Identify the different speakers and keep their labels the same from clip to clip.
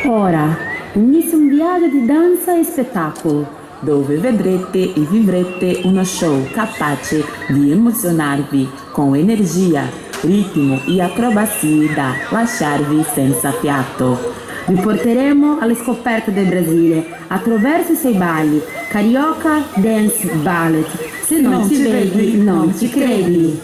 Speaker 1: Ora, inizia un viaggio di danza e spettacolo, dove vedrete e vivrete uno show capace di emozionarvi con energia, ritmo e acrobazie da lasciarvi senza fiato. Vi porteremo alle scoperte del Brasile attraverso i suoi balli, Carioca Dance Ballet. Se non ci vedi, non ci credi.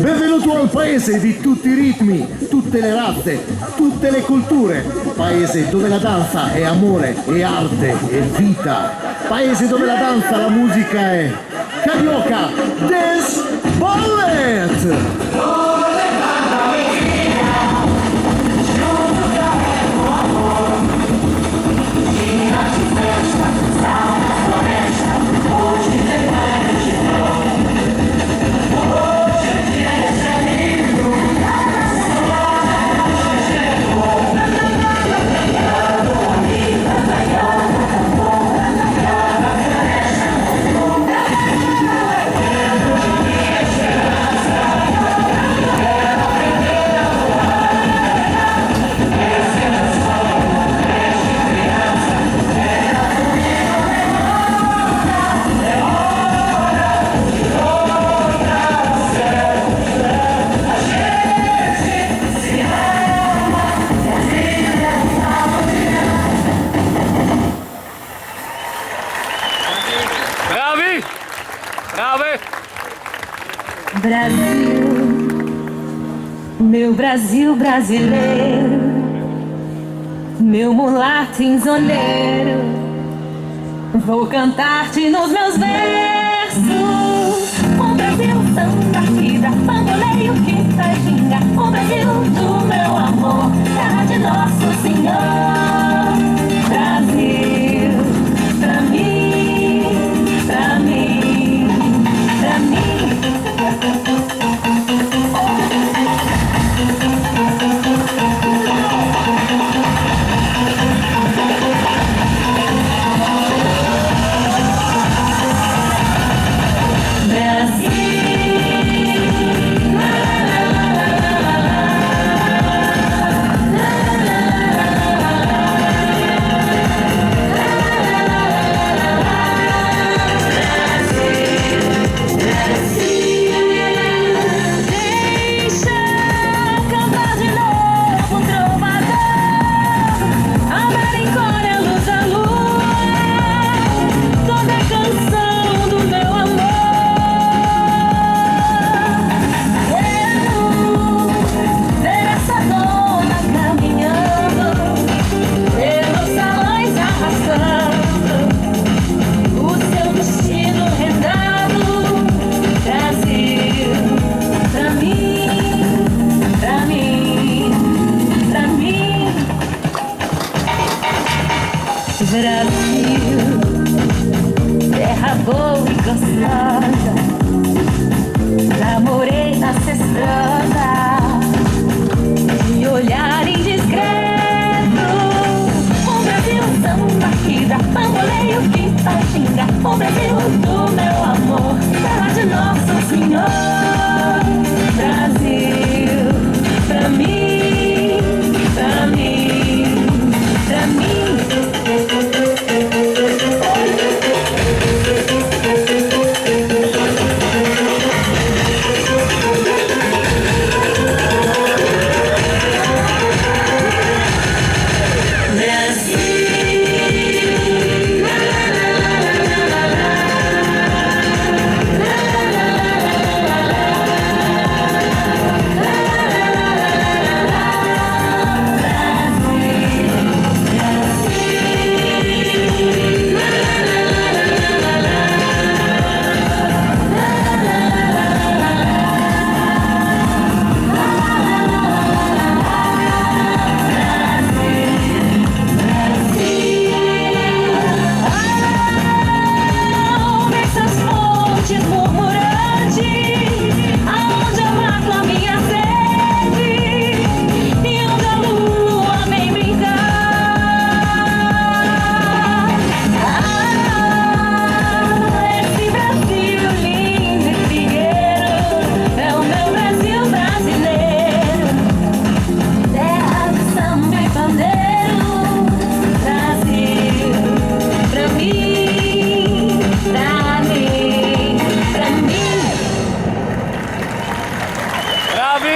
Speaker 2: Benvenuto al paese di tutti i ritmi, tutte le razze, tutte le culture. Paese dove la danza è amore, è arte, è vita. Paese dove la danza, la musica è Carioca Dance Ballet!
Speaker 3: Brasil, meu Brasil brasileiro, meu mulato insoneiro, vou cantar-te nos meus versos. O Brasil, samba, vida, bamboleio, quinta e ginga, o Brasil do meu amor, terra de Nosso Senhor. Brasil, pra mim, pra mim, pra mim. Brasil,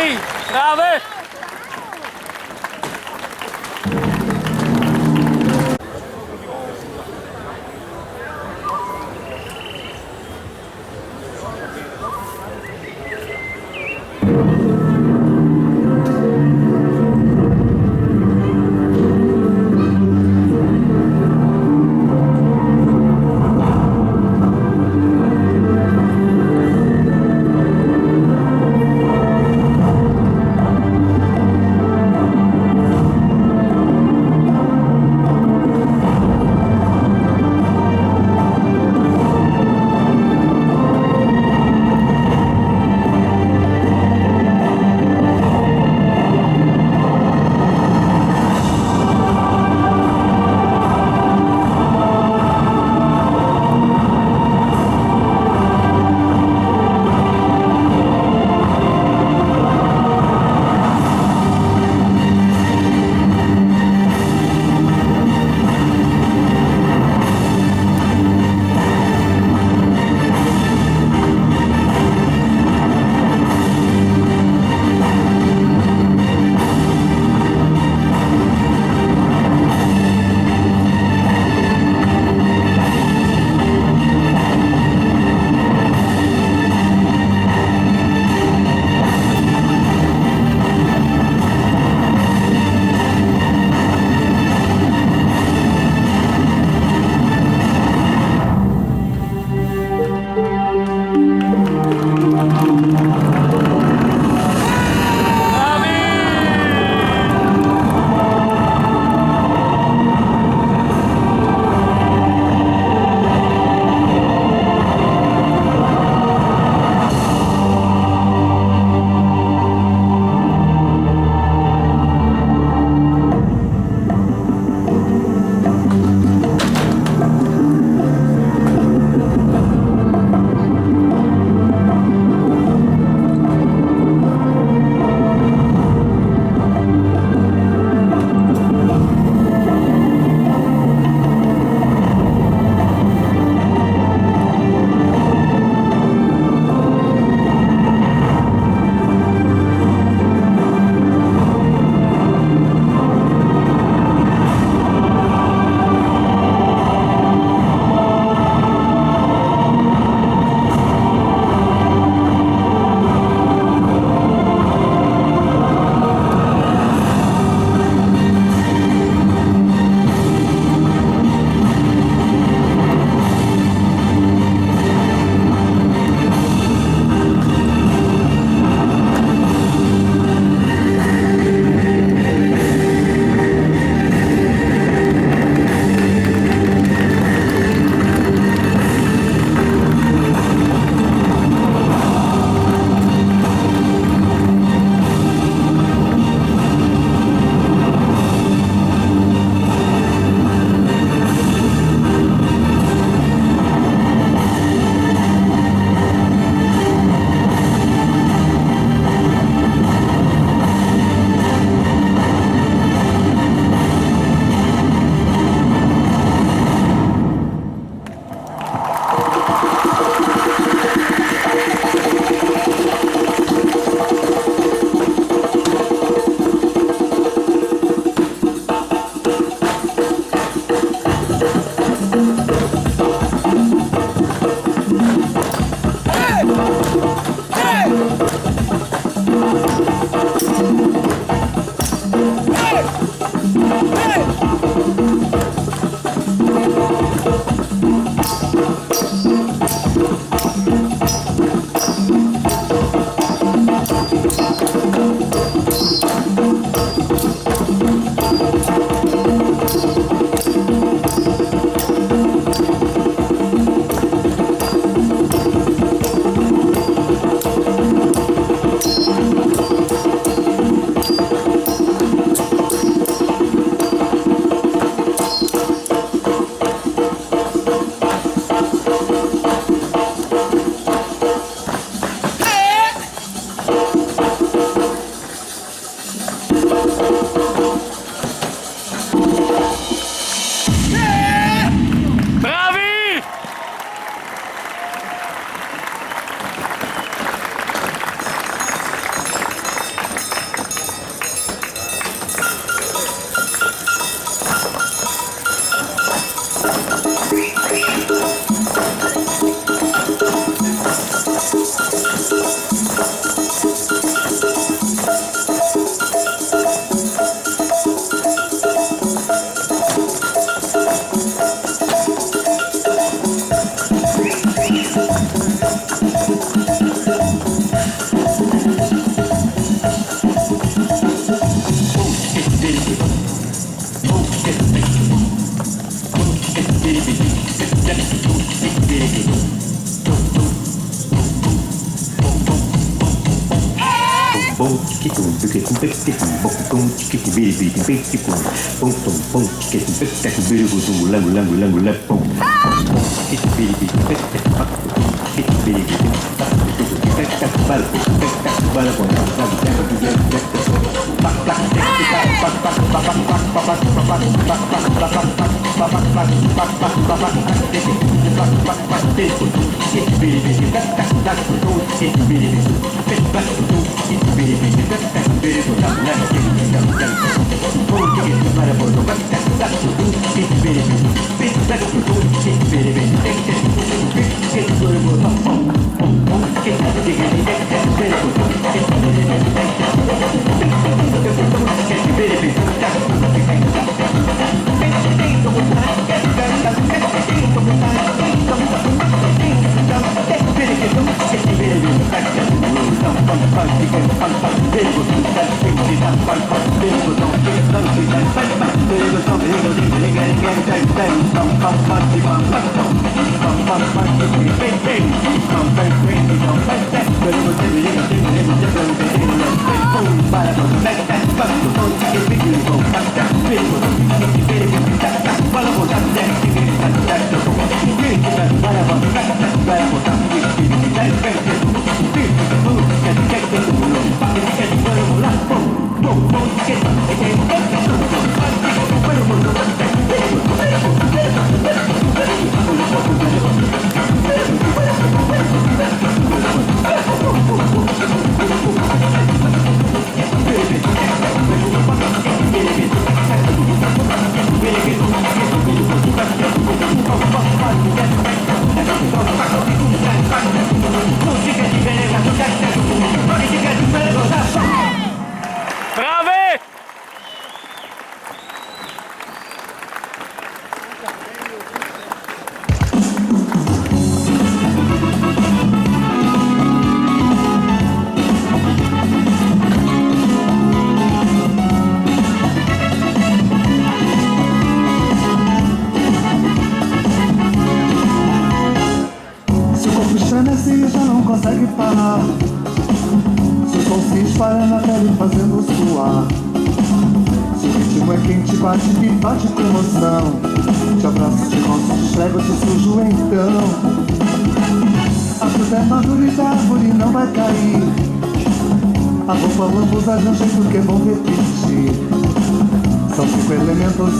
Speaker 4: Bravi! Bravi!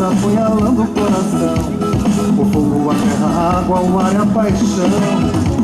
Speaker 4: Apunhalando o coração, o fogo, a terra, a água, o ar e a paixão.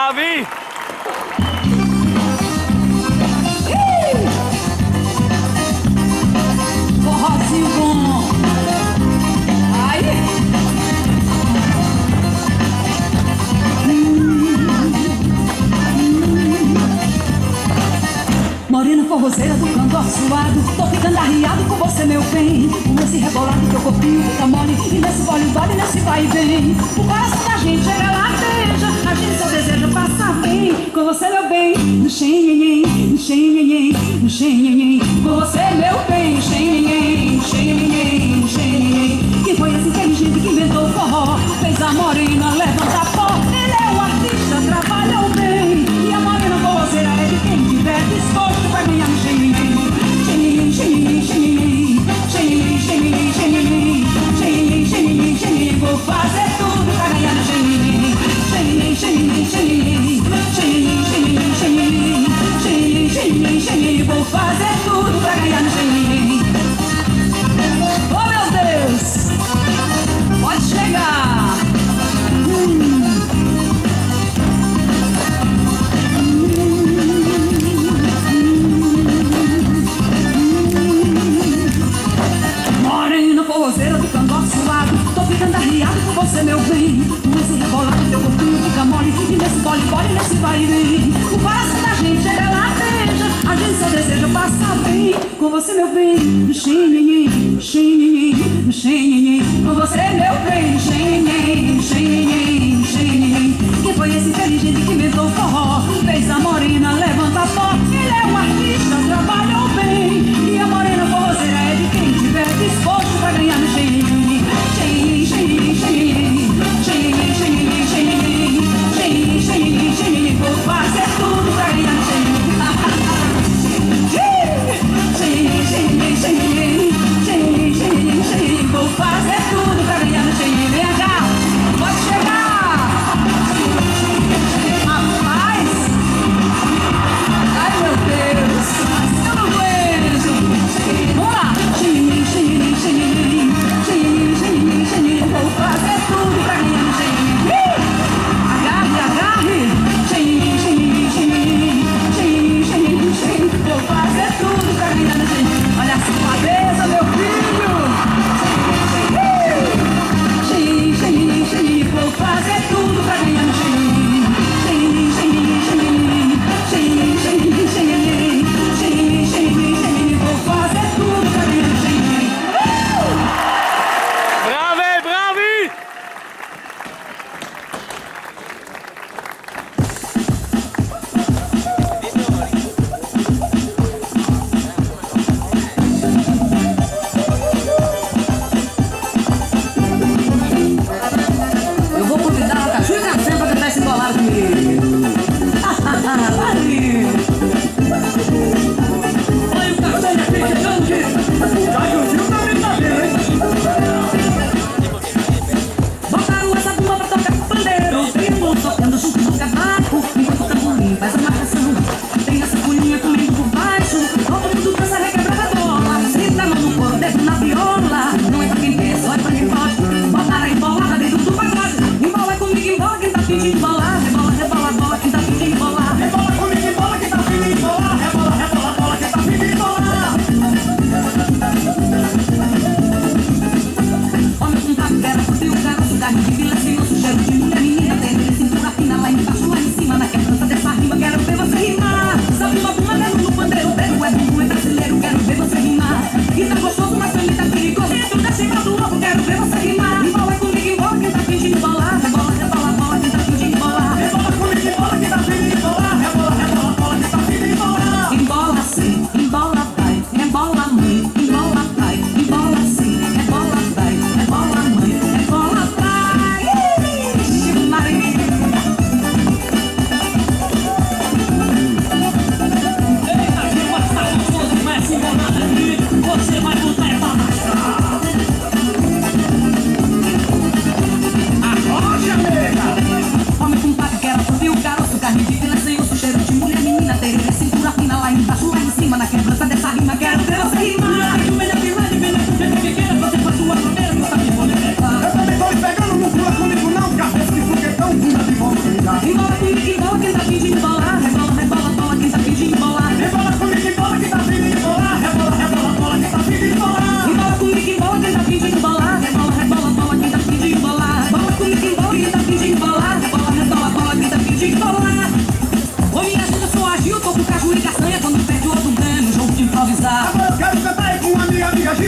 Speaker 5: Davi!
Speaker 3: Forrozinho bom. Aí. Morena forrozeira do canto suado, tô ficando arriado com você, meu bem. Com esse rebolado teu corpinho fica mole, e nesse vole-vole, nesse vai e vem. O coração da gente chega lá, beija, a gente só deseja passar bem. Com você, meu bem, no xenhenhen, no xenhenhen, no xenhenhen. Com você, meu bem, no xenhenhen, no xenhenhen, no xenhenhen. Quem foi esse inteligente que inventou o forró? Fez a morena levanta pó. Ele é um artista, trabalhou bem. E a morena forrozeira é de quem tiver disposto pra ganhar no xenhenhen. Xenhenhen, xenhenhen, xenhenhen, xenhenhen, xenhenhen, xenhenhen, xenhenhen, xenhenhen, xenhenhen. Vou fazer tudo pra ganhar no xenhenhen. Xenhenhen, xenhenhen, xenhenhen, xenhenhen, xenhenhen, xenhenhen, xenhenhen, xenhenhen, xenhenhen. Vou fazer tudo pra ganhar no xenhenhen. Oh, meu Deus! Pode chegar! Morena forrozeira do canto suado, tô ficando arriado com você, meu bem. Com esse rebolado teu corpinho fica mole, e nesse vole-vole, nesse vai e vem. O coração da gente chega lá, beija, a gente só deseja passar bem. Com você, meu bem, no xenhenhen, no xenhenhen, no xenhenhen. Com você, meu bem, no xenhenhen, no xenhenhen, no xenhenhen. Quem foi esse inteligente que inventou o forró? Fez a morena levanta pó. Ele é um artista, trabalhou bem. E a morena forrozeira é de quem tiver disposto pra ganhar no xenhenhen. Xenhenhen, xenhenhen, xenhenhen, xenhenhen, xenhenhen, xenhenhen, xenhenhen, xenhenhen, xenhenhen. Vou fazer tudo pra ganhar no xenhenhen. Xenhenhen, xenhenhen, xenhenhen, xenhenhen, xenhenhen, xenhenhen. Vou fazer tudo pra ganhar no xenhenhen. Vem cá.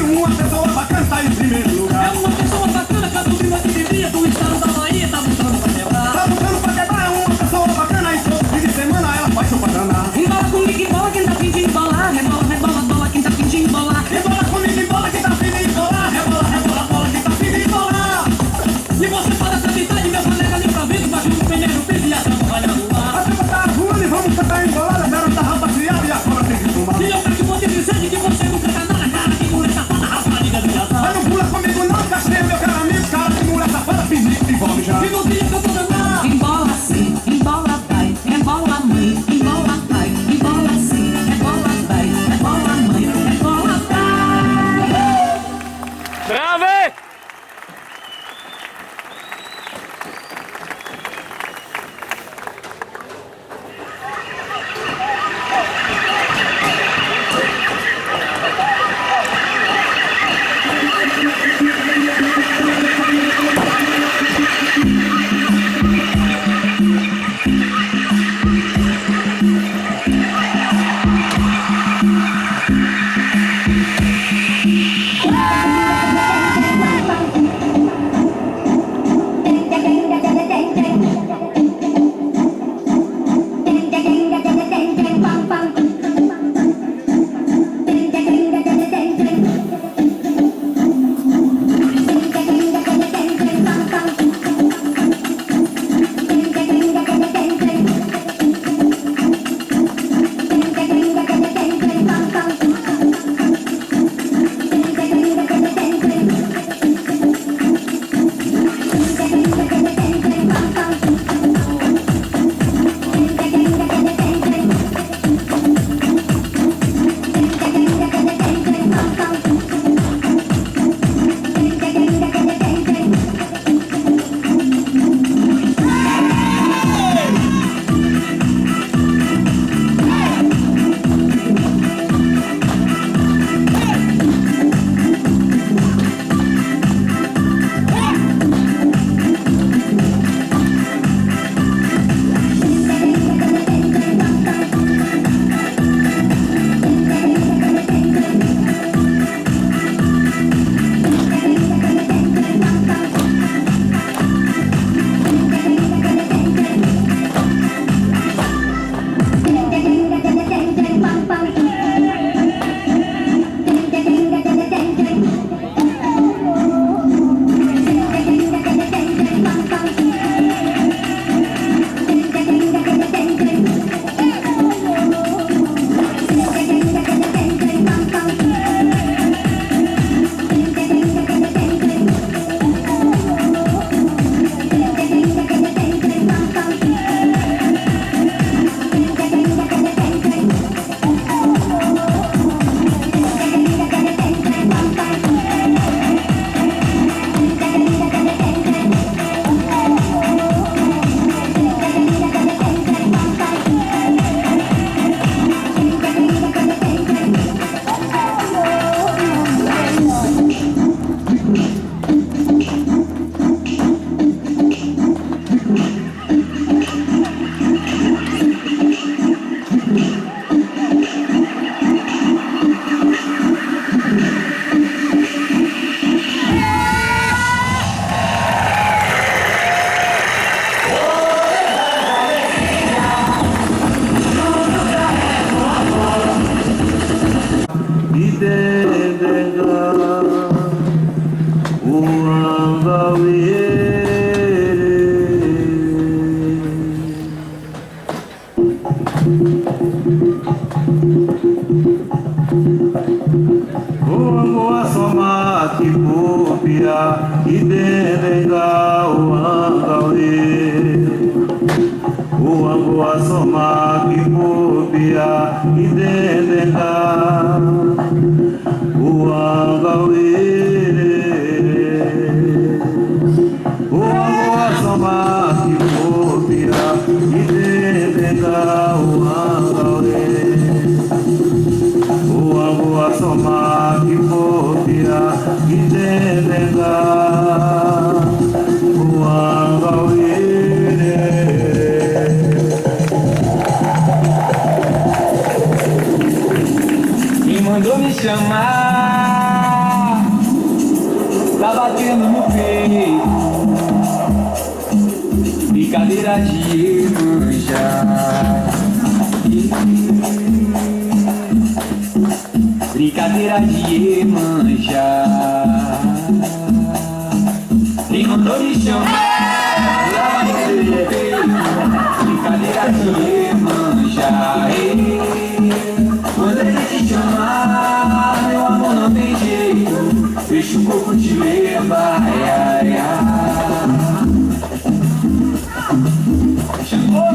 Speaker 5: uma pessoa bacana tá em primeiro lugar.
Speaker 3: É uma pessoa bacana, cada um aqui de dia do estado da Bahia, tá lutando pra quebrar.
Speaker 5: Tá lutando pra quebrar, é uma pessoa bacana e todo fim de semana ela faz seu Paraná.
Speaker 3: Embola comigo e bola, quem tá pedindo bola. Rebola, rebola, bola, quem tá pedindo bola.
Speaker 5: Rebola comigo e bola, quem tá pedindo bola. Rebola, rebola, bola, quem tá pedindo bola.
Speaker 3: E você fala essa metade, meu colega ali pra ver, baixo do pneu, piso e a tampa vai na rua.
Speaker 5: A turma tá voando e vamos cantar embolada, a garota rapaziada e a cobra tem que fumar.
Speaker 3: E eu quero que você me sente que você nunca tá na cara, que mulher safada, rapariga de azar.
Speaker 5: Mas não pula comigo não, cacheiro, meu caro amigo, cara de mulher safada, pinico e vome já.
Speaker 3: E no dia que eu tô dançando, embola sim, embola vai, embola mãe, embola vai, embola sim, embola vai, embola mãe, embola vai.
Speaker 6: Trave! Quem mandou me chamar
Speaker 3: batendo no peito. Brincadeira de Iemanjá. Brincadeira de Iemanjá. Quem mandou me chamar lá vai ter peito. Brincadeira de Iemanjá. Quando ele te chamar, meu amor, não tem jeito. Deixa o corpo te levar.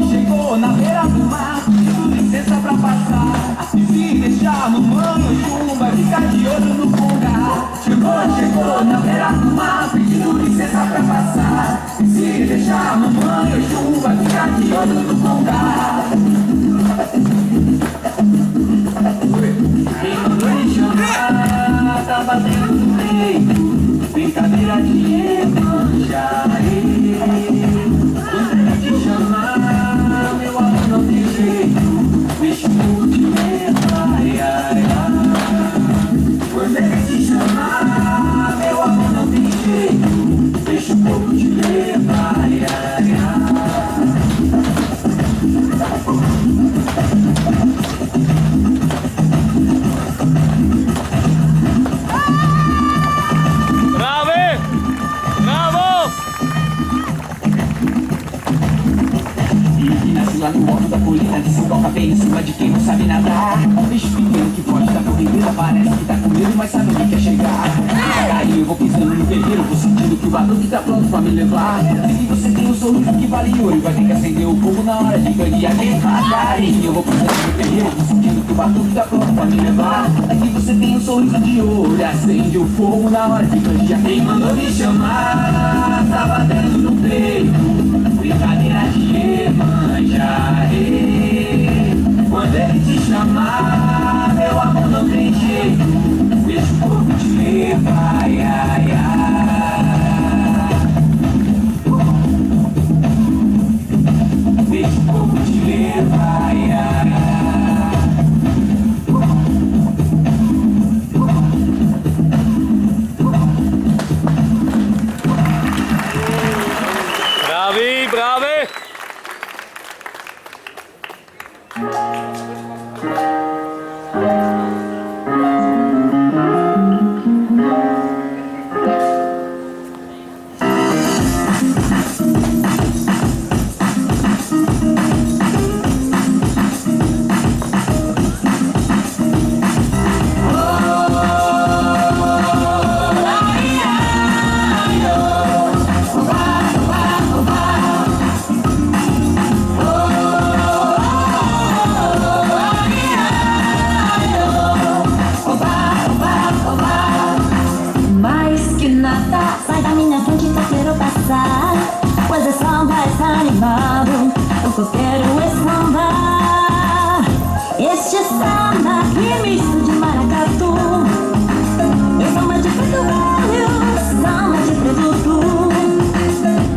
Speaker 3: Chegou na beira do mar, pedindo licença pra passar. E se deixar no manho, o vai ficar de olho no Congá. Chegou na beira do mar, pedindo licença pra passar. E se deixar no manho, o vai ficar de olho no Congá. Quem mandou ele chamar, tá batendo no peito. Brincadeira de Iemanjá. Quando ele te chamar, meu amor, não tem jeito. Deixa o corpo te levar. Quando ele te chamar, meu amor, não tem jeito. Deixa o corpo te levar. Lá no alto da colina, de se toca bem em cima de quem não sabe nadar. Bicho pequeno que foge da corrida, parece que tá com medo, mas sabe onde quer chegar. Devagarinho eu vou pisando no terreiro, vou sentindo que o batuque tá pronto pra me levar. Sei que você tem um sorriso que vale ouro e vai ter que acender o fogo na hora de ganhar. Devagarinho eu vou pisando no terreiro, vou sentindo que o batuque tá pronto pra me levar. É que você tem um sorriso de ouro e acende o fogo na hora de ganhar. Quem mandou me chamar, tá batendo no peito. Brincadeira de Iemanjá. Quando ele te chamar, meu amor, não tem jeito. Deixa o corpo te levar. Deixa o corpo te levar.
Speaker 6: Bravi, bravi!
Speaker 7: Sai da minha frente que eu quero passar, pois o samba está animado. O que eu quero é samba. Este samba que misto de maracatu. É samba de preto velho, samba de produto.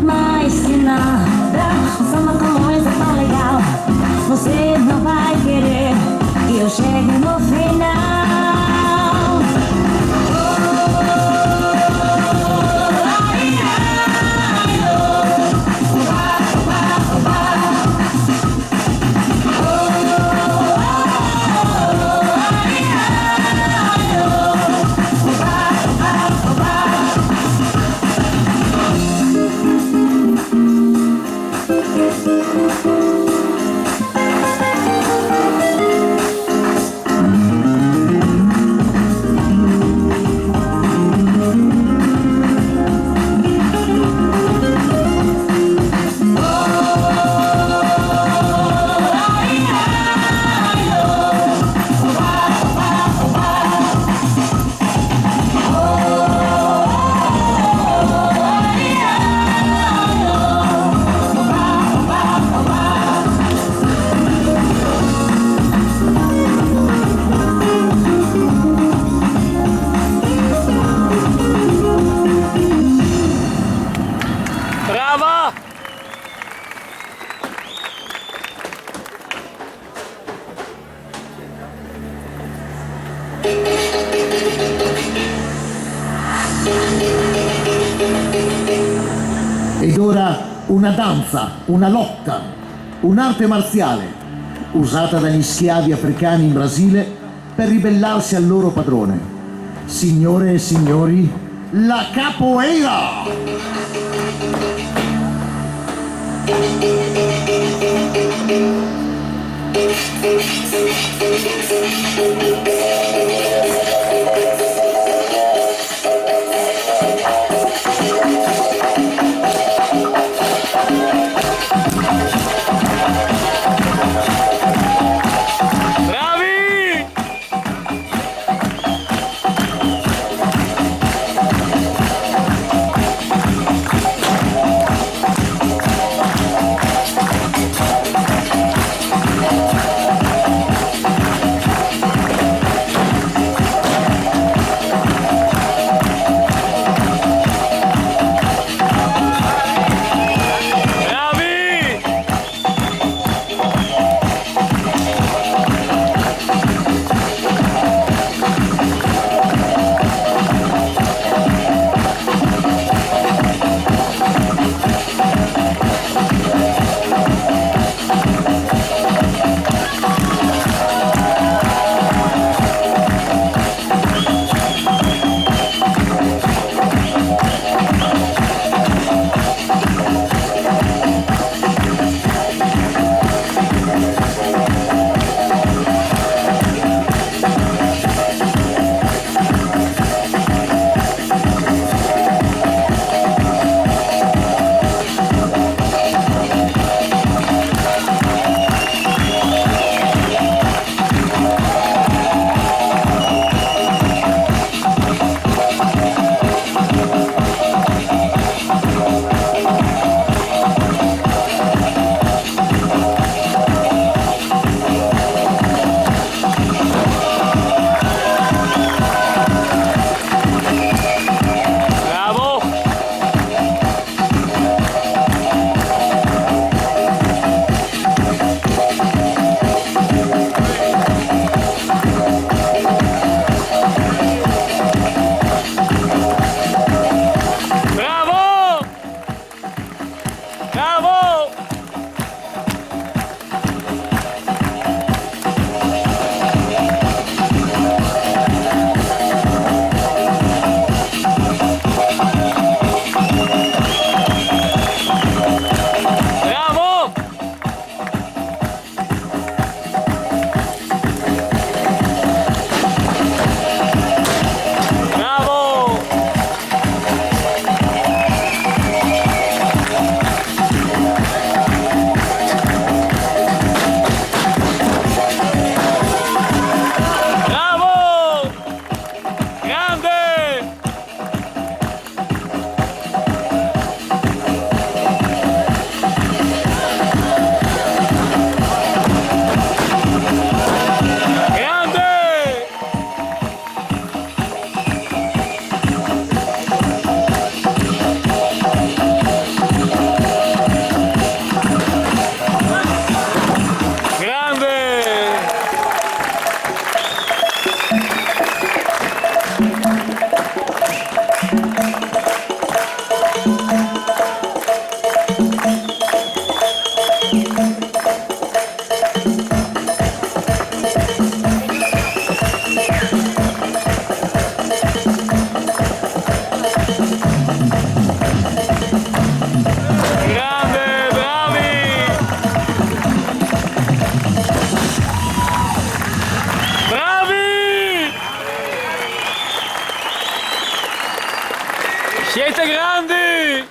Speaker 7: Mais que nada, um samba como esse é tão legal. Você não vai querer que eu chegue no final.
Speaker 2: una danza, una lotta, un'arte marziale usata dagli schiavi africani in Brasile per ribellarsi al loro padrone. Signore e signori, la capoeira!
Speaker 6: Bravi! Bravi! Bravo! Bravo! Bravo! Bravo! Bravo! Bravo! Grande! Grande! Grande! Grande, bravi! Bravi! Siete grandi!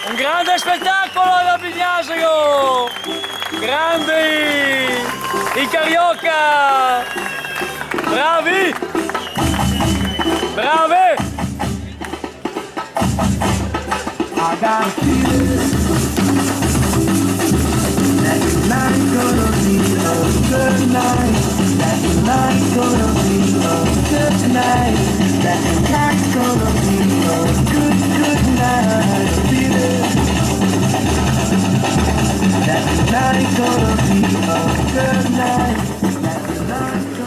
Speaker 6: Un grande spettacolo da Bignasio! Grandi! I Carioca! Bravi! Bravi!
Speaker 4: I got a feeling that tonight's gonna be a good night. That tonight's gonna be a good night. That tonight's gonna be a good night. Feeling that tonight's gonna be a good night. That tonight's gonna be.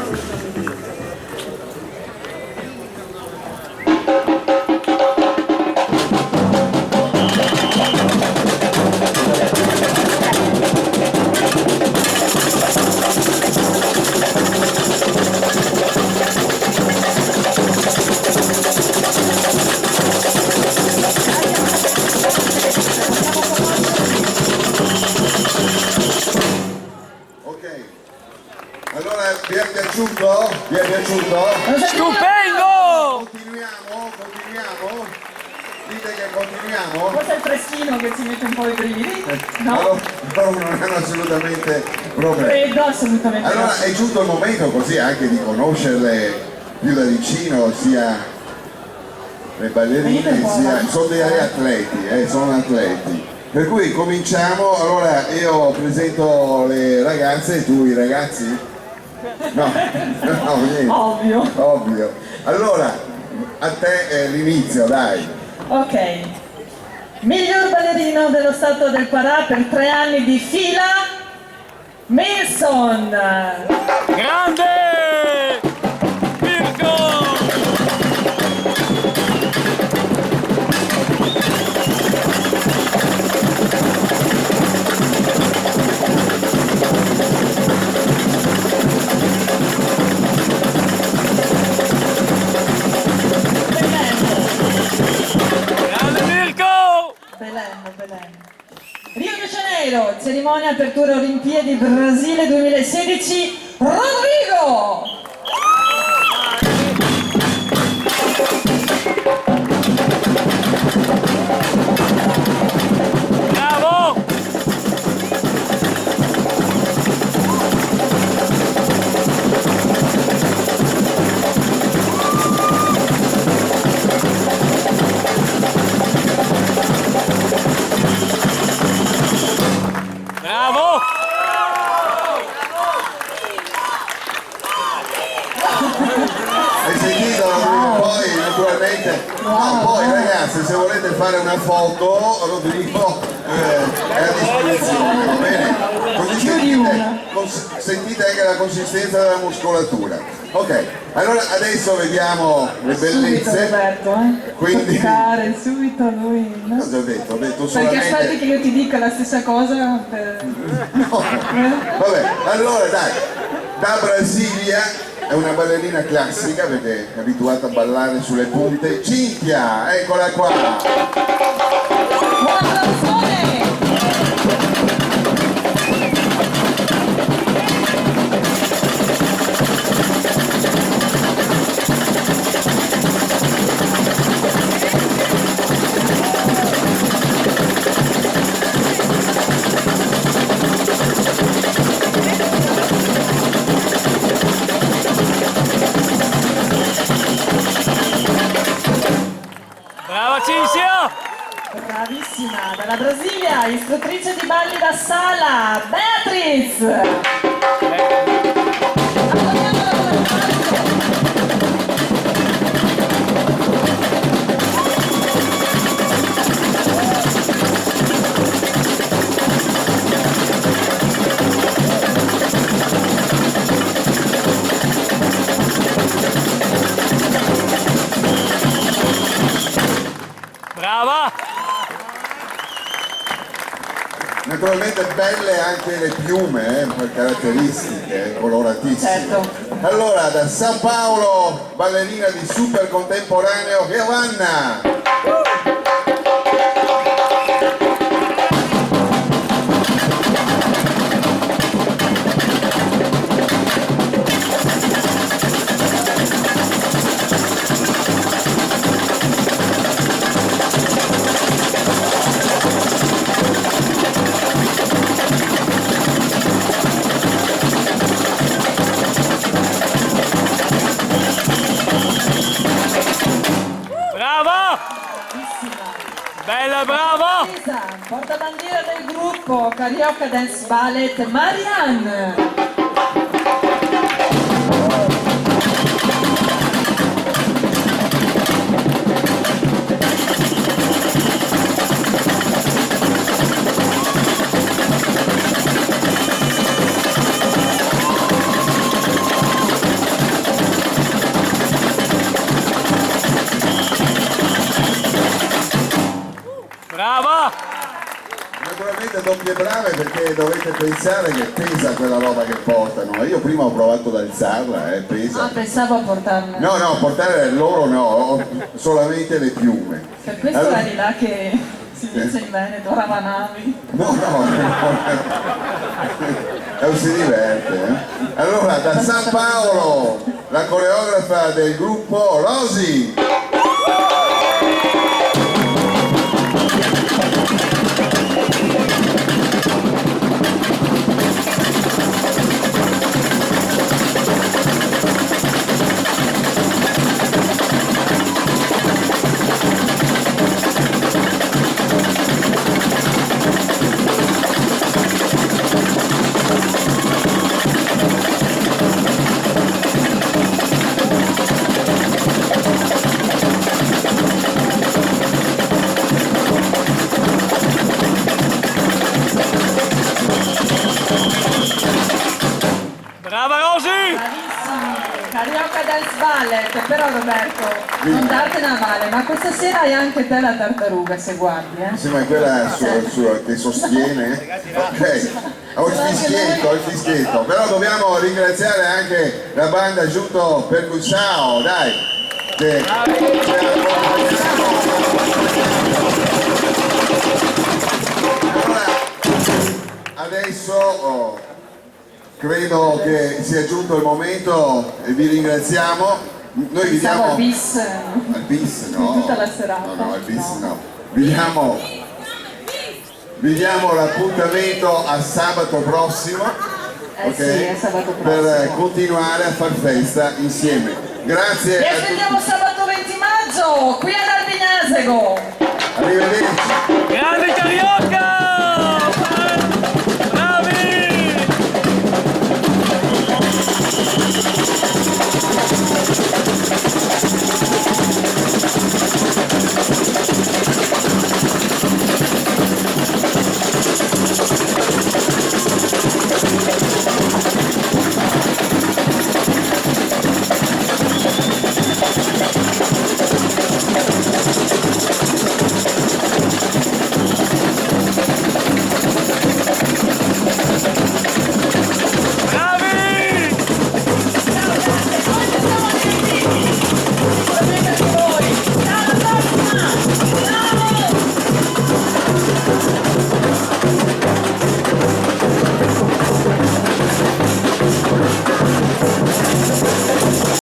Speaker 8: Allora, vi è piaciuto? Vi è piaciuto?
Speaker 6: Stupendo!
Speaker 8: Continuiamo? Dite che continuiamo?
Speaker 3: Forse è il freschino che ci mette un po' i brividi, no?
Speaker 8: Allora, non hanno assolutamente problemi.
Speaker 3: Credo assolutamente.
Speaker 8: Allora,
Speaker 3: no.
Speaker 8: è giunto il momento così anche di conoscerle più da vicino, sia le ballerine, sia... sono degli atleti, sono atleti. Per cui cominciamo, allora io presento le ragazze e tu i ragazzi? No, no, niente. Ovvio. Allora, a te l'inizio, dai.
Speaker 3: Ok. Miglior ballerino dello stato del Pará per 3 anni di fila, Milson.
Speaker 6: Grande! Mirko! Grande Mirko!
Speaker 3: Belém. Rio de Janeiro, cerimonia apertura Olimpiadi Brasile 2016, Rodrigo!
Speaker 6: Bravo! Bravo!
Speaker 8: Hai sentito? Poi naturalmente poi ragazzi, se volete fare una foto Rodrigo è a disposizione, va bene? Così sentite anche la consistenza della muscolatura. Ok, allora adesso vediamo le bellezze.
Speaker 3: Subito Roberto,
Speaker 8: Quindi
Speaker 3: toccare subito lui, no?
Speaker 8: cosa ho detto? Ho detto
Speaker 3: Perché aspetti
Speaker 8: solamente.
Speaker 3: che io ti dica la stessa cosa per...
Speaker 8: No. Vabbè, allora dai, da Brasilia è una ballerina classica perché è abituata a ballare sulle punte. Cinzia, eccola qua.
Speaker 3: Buon applausione!
Speaker 6: Brava Cinzia!
Speaker 3: Bravissima, dalla Brasilia, istruttrice di balli da sala, Beatriz! Applaudiamola con un applauso.
Speaker 6: Brava!
Speaker 8: Naturalmente belle anche le piume, per caratteristiche, coloratissime.
Speaker 3: Certo.
Speaker 8: Allora, da San Paolo, ballerina di super contemporaneo, Giovanna.
Speaker 6: Bella, bravo!
Speaker 3: Portabandiera del gruppo Carioca Dance Ballet, Marianne.
Speaker 6: Brava!
Speaker 8: Naturalmente doppie brave perché dovete pensare che pesa quella roba che portano. Io prima ho provato ad alzarla, pesa.
Speaker 3: Ah, pensavo a portarla.
Speaker 8: No, portare loro no, ho solamente le piume.
Speaker 3: Per questo
Speaker 8: Allora-
Speaker 3: eri là che si dice in Veneto, Ravanavi.
Speaker 8: No, si diverte. Allora, da San Paolo, la coreografa del gruppo Rosy.
Speaker 6: Brava Rosy!
Speaker 3: Bravissimi, Carioca Dance Ballet, però Roberto, non dartene a male, ma questa sera hai anche te la tartaruga se guardi,
Speaker 8: Sì, ma quella che sostiene. Ok, ho il fischietto, però dobbiamo ringraziare anche la banda Giunto Percussao, dai! Che allora, adesso credo che sia giunto il momento e vi ringraziamo. Noi vi
Speaker 3: Pensavo
Speaker 8: diamo
Speaker 3: al bis.
Speaker 8: al bis, no.
Speaker 3: Tutta la serata.
Speaker 8: No, al bis no. Vi diamo l'appuntamento a sabato prossimo. Ok?
Speaker 3: Sì, è sabato
Speaker 8: Per
Speaker 3: prossimo.
Speaker 8: continuare a far festa insieme. Grazie
Speaker 3: Vi
Speaker 8: a tutti.
Speaker 3: aspettiamo sabato 20 maggio qui ad Albignasego.